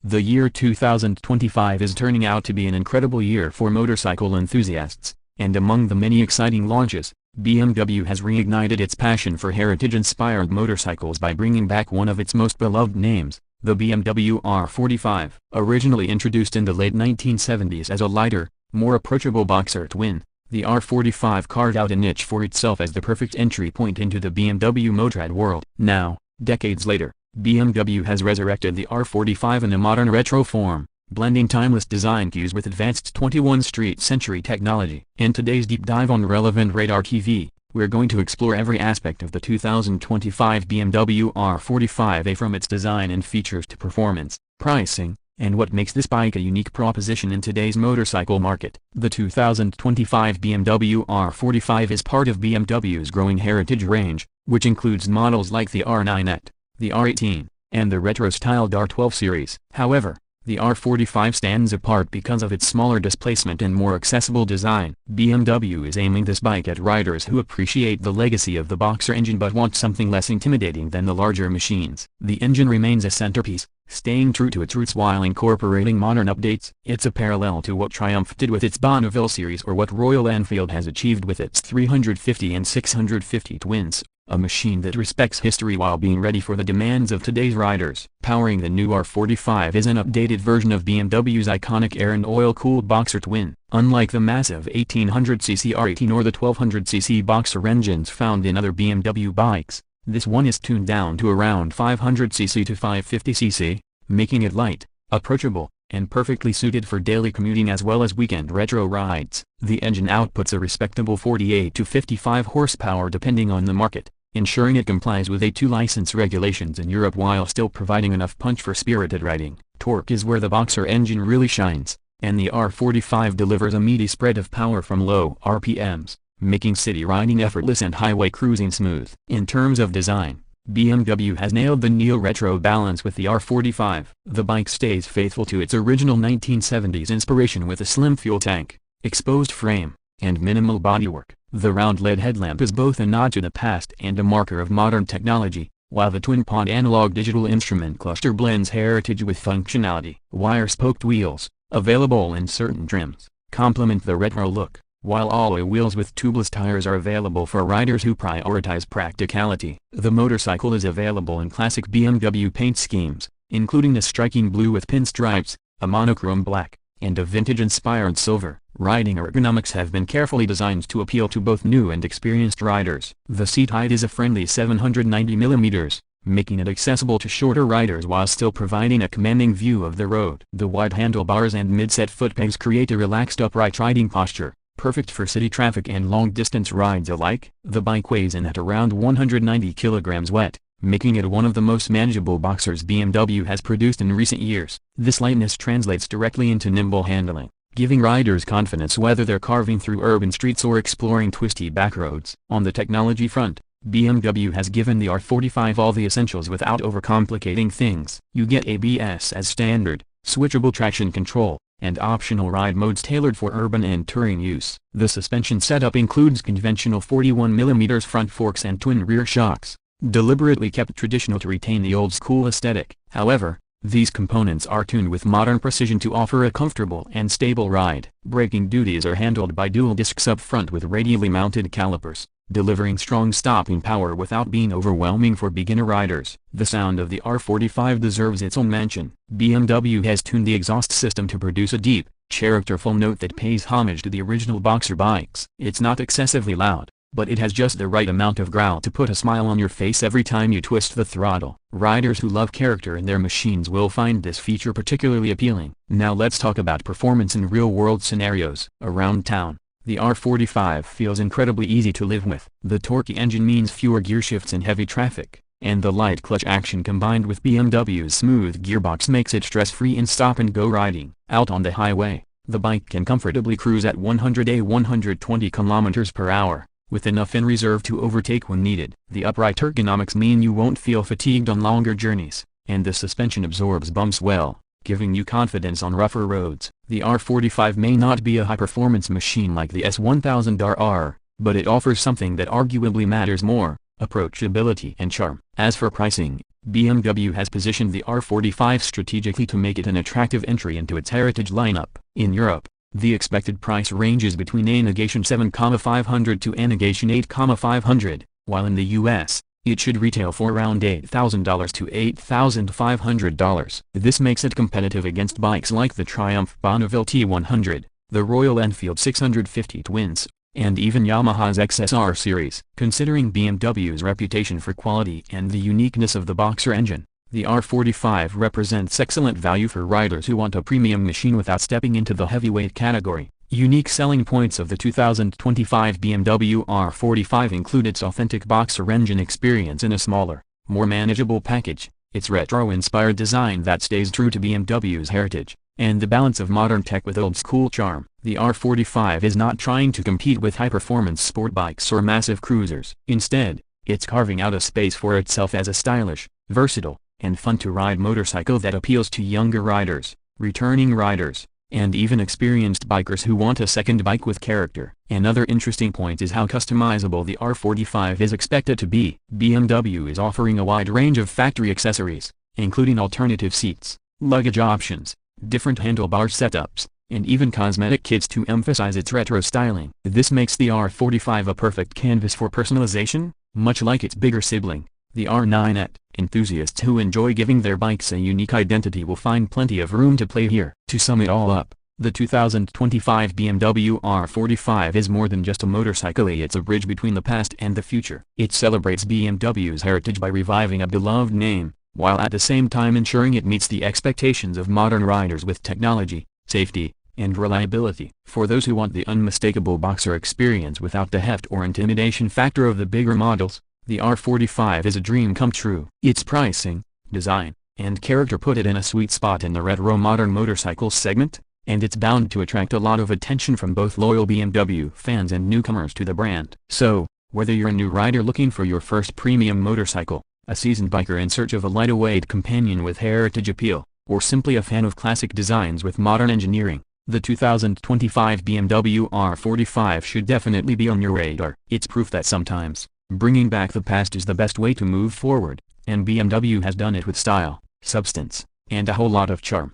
The year 2025 is turning out to be an incredible year for motorcycle enthusiasts, and among the many exciting launches, BMW has reignited its passion for heritage-inspired motorcycles by bringing back one of its most beloved names, the BMW R45. Originally introduced in the late 1970s as a lighter, more approachable boxer twin, the R45 carved out a niche for itself as the perfect entry point into the BMW motorrad world. Now, decades later, BMW has resurrected the R45 in a modern retro form, blending timeless design cues with advanced 21st century technology. In today's deep dive on Relevant Radar TV, we're going to explore every aspect of the 2025 BMW R45A, from its design and features to performance, pricing, and what makes this bike a unique proposition in today's motorcycle market. The 2025 BMW R45 is part of BMW's growing heritage range, which includes models like the R9, the R18, and the retro-styled R12 series. However, the R45 stands apart because of its smaller displacement and more accessible design. BMW is aiming this bike at riders who appreciate the legacy of the boxer engine but want something less intimidating than the larger machines. The engine remains a centerpiece, staying true to its roots while incorporating modern updates. It's a parallel to what Triumph did with its Bonneville series or what Royal Enfield has achieved with its 350 and 650 twins. A machine that respects history while being ready for the demands of today's riders. Powering the new R45 is an updated version of BMW's iconic air and oil-cooled boxer twin. Unlike the massive 1800cc R18 or the 1200cc boxer engines found in other BMW bikes, this one is tuned down to around 500cc to 550cc, making it light, approachable, and perfectly suited for daily commuting as well as weekend retro rides. The engine outputs a respectable 48 to 55 horsepower depending on the market, ensuring it complies with A2 license regulations in Europe while still providing enough punch for spirited riding. Torque is where the boxer engine really shines, and the R45 delivers a meaty spread of power from low RPMs, making city riding effortless and highway cruising smooth. In terms of design, BMW has nailed the neo-retro balance with the R45. The bike stays faithful to its original 1970s inspiration with a slim fuel tank, exposed frame, and minimal bodywork. The round LED headlamp is both a nod to the past and a marker of modern technology, while the twin-pod analog-digital instrument cluster blends heritage with functionality. Wire-spoked wheels, available in certain trims, complement the retro look, while alloy wheels with tubeless tires are available for riders who prioritize practicality. The motorcycle is available in classic BMW paint schemes, including a striking blue with pinstripes, a monochrome black, and a vintage-inspired silver. Riding ergonomics have been carefully designed to appeal to both new and experienced riders. The seat height is a friendly 790mm, making it accessible to shorter riders while still providing a commanding view of the road. The wide handlebars and mid-set foot pegs create a relaxed upright riding posture, perfect for city traffic and long-distance rides alike. The bike weighs in at around 190 kilograms wet, making it one of the most manageable boxers BMW has produced in recent years. This lightness translates directly into nimble handling, giving riders confidence whether they're carving through urban streets or exploring twisty backroads. On the technology front, BMW has given the R45 all the essentials without overcomplicating things. You get ABS as standard, switchable traction control, and optional ride modes tailored for urban and touring use. The suspension setup includes conventional 41mm front forks and twin rear shocks, deliberately kept traditional to retain the old-school aesthetic. However, these components are tuned with modern precision to offer a comfortable and stable ride. Braking duties are handled by dual discs up front with radially mounted calipers, delivering strong stopping power without being overwhelming for beginner riders. The sound of the R45 deserves its own mention. BMW has tuned the exhaust system to produce a deep, characterful note that pays homage to the original boxer bikes. It's not excessively loud, but it has just the right amount of growl to put a smile on your face every time you twist the throttle. Riders who love character in their machines will find this feature particularly appealing. Now let's talk about performance in real-world scenarios. Around town, the R45 feels incredibly easy to live with. The torquey engine means fewer gear shifts in heavy traffic, and the light clutch action combined with BMW's smooth gearbox makes it stress-free in stop-and-go riding. Out on the highway, the bike can comfortably cruise at 120 km/h. With enough in reserve to overtake when needed. The upright ergonomics mean you won't feel fatigued on longer journeys, and the suspension absorbs bumps well, giving you confidence on rougher roads. The R45 may not be a high-performance machine like the S1000RR, but it offers something that arguably matters more: approachability and charm. As for pricing, BMW has positioned the R45 strategically to make it an attractive entry into its heritage lineup. In Europe, the expected price ranges between a negation 7,500 to a negation 8,500, while in the US, it should retail for around $8,000 to $8,500. This makes it competitive against bikes like the Triumph Bonneville T100, the Royal Enfield 650 Twins, and even Yamaha's XSR series. Considering BMW's reputation for quality and the uniqueness of the Boxer engine, the R45 represents excellent value for riders who want a premium machine without stepping into the heavyweight category. Unique selling points of the 2025 BMW R45 include its authentic Boxer engine experience in a smaller, more manageable package, its retro-inspired design that stays true to BMW's heritage, and the balance of modern tech with old-school charm. The R45 is not trying to compete with high-performance sport bikes or massive cruisers. Instead, it's carving out a space for itself as a stylish, versatile, and fun-to-ride motorcycle that appeals to younger riders, returning riders, and even experienced bikers who want a second bike with character. Another interesting point is how customizable the R45 is expected to be. BMW is offering a wide range of factory accessories, including alternative seats, luggage options, different handlebar setups, and even cosmetic kits to emphasize its retro styling. This makes the R45 a perfect canvas for personalization, much like its bigger sibling, the R9. Enthusiasts who enjoy giving their bikes a unique identity will find plenty of room to play here. To sum it all up, the 2025 BMW R45 is more than just a motorcycle, it's a bridge between the past and the future. It celebrates BMW's heritage by reviving a beloved name, while at the same time ensuring it meets the expectations of modern riders with technology, safety, and reliability. For those who want the unmistakable Boxer experience without the heft or intimidation factor of the bigger models, the R45 is a dream come true. Its pricing, design, and character put it in a sweet spot in the retro modern motorcycles segment, and it's bound to attract a lot of attention from both loyal BMW fans and newcomers to the brand. So, whether you're a new rider looking for your first premium motorcycle, a seasoned biker in search of a lightweight companion with heritage appeal, or simply a fan of classic designs with modern engineering, the 2025 BMW R45 should definitely be on your radar. It's proof that sometimes, bringing back the past is the best way to move forward, and BMW has done it with style, substance, and a whole lot of charm.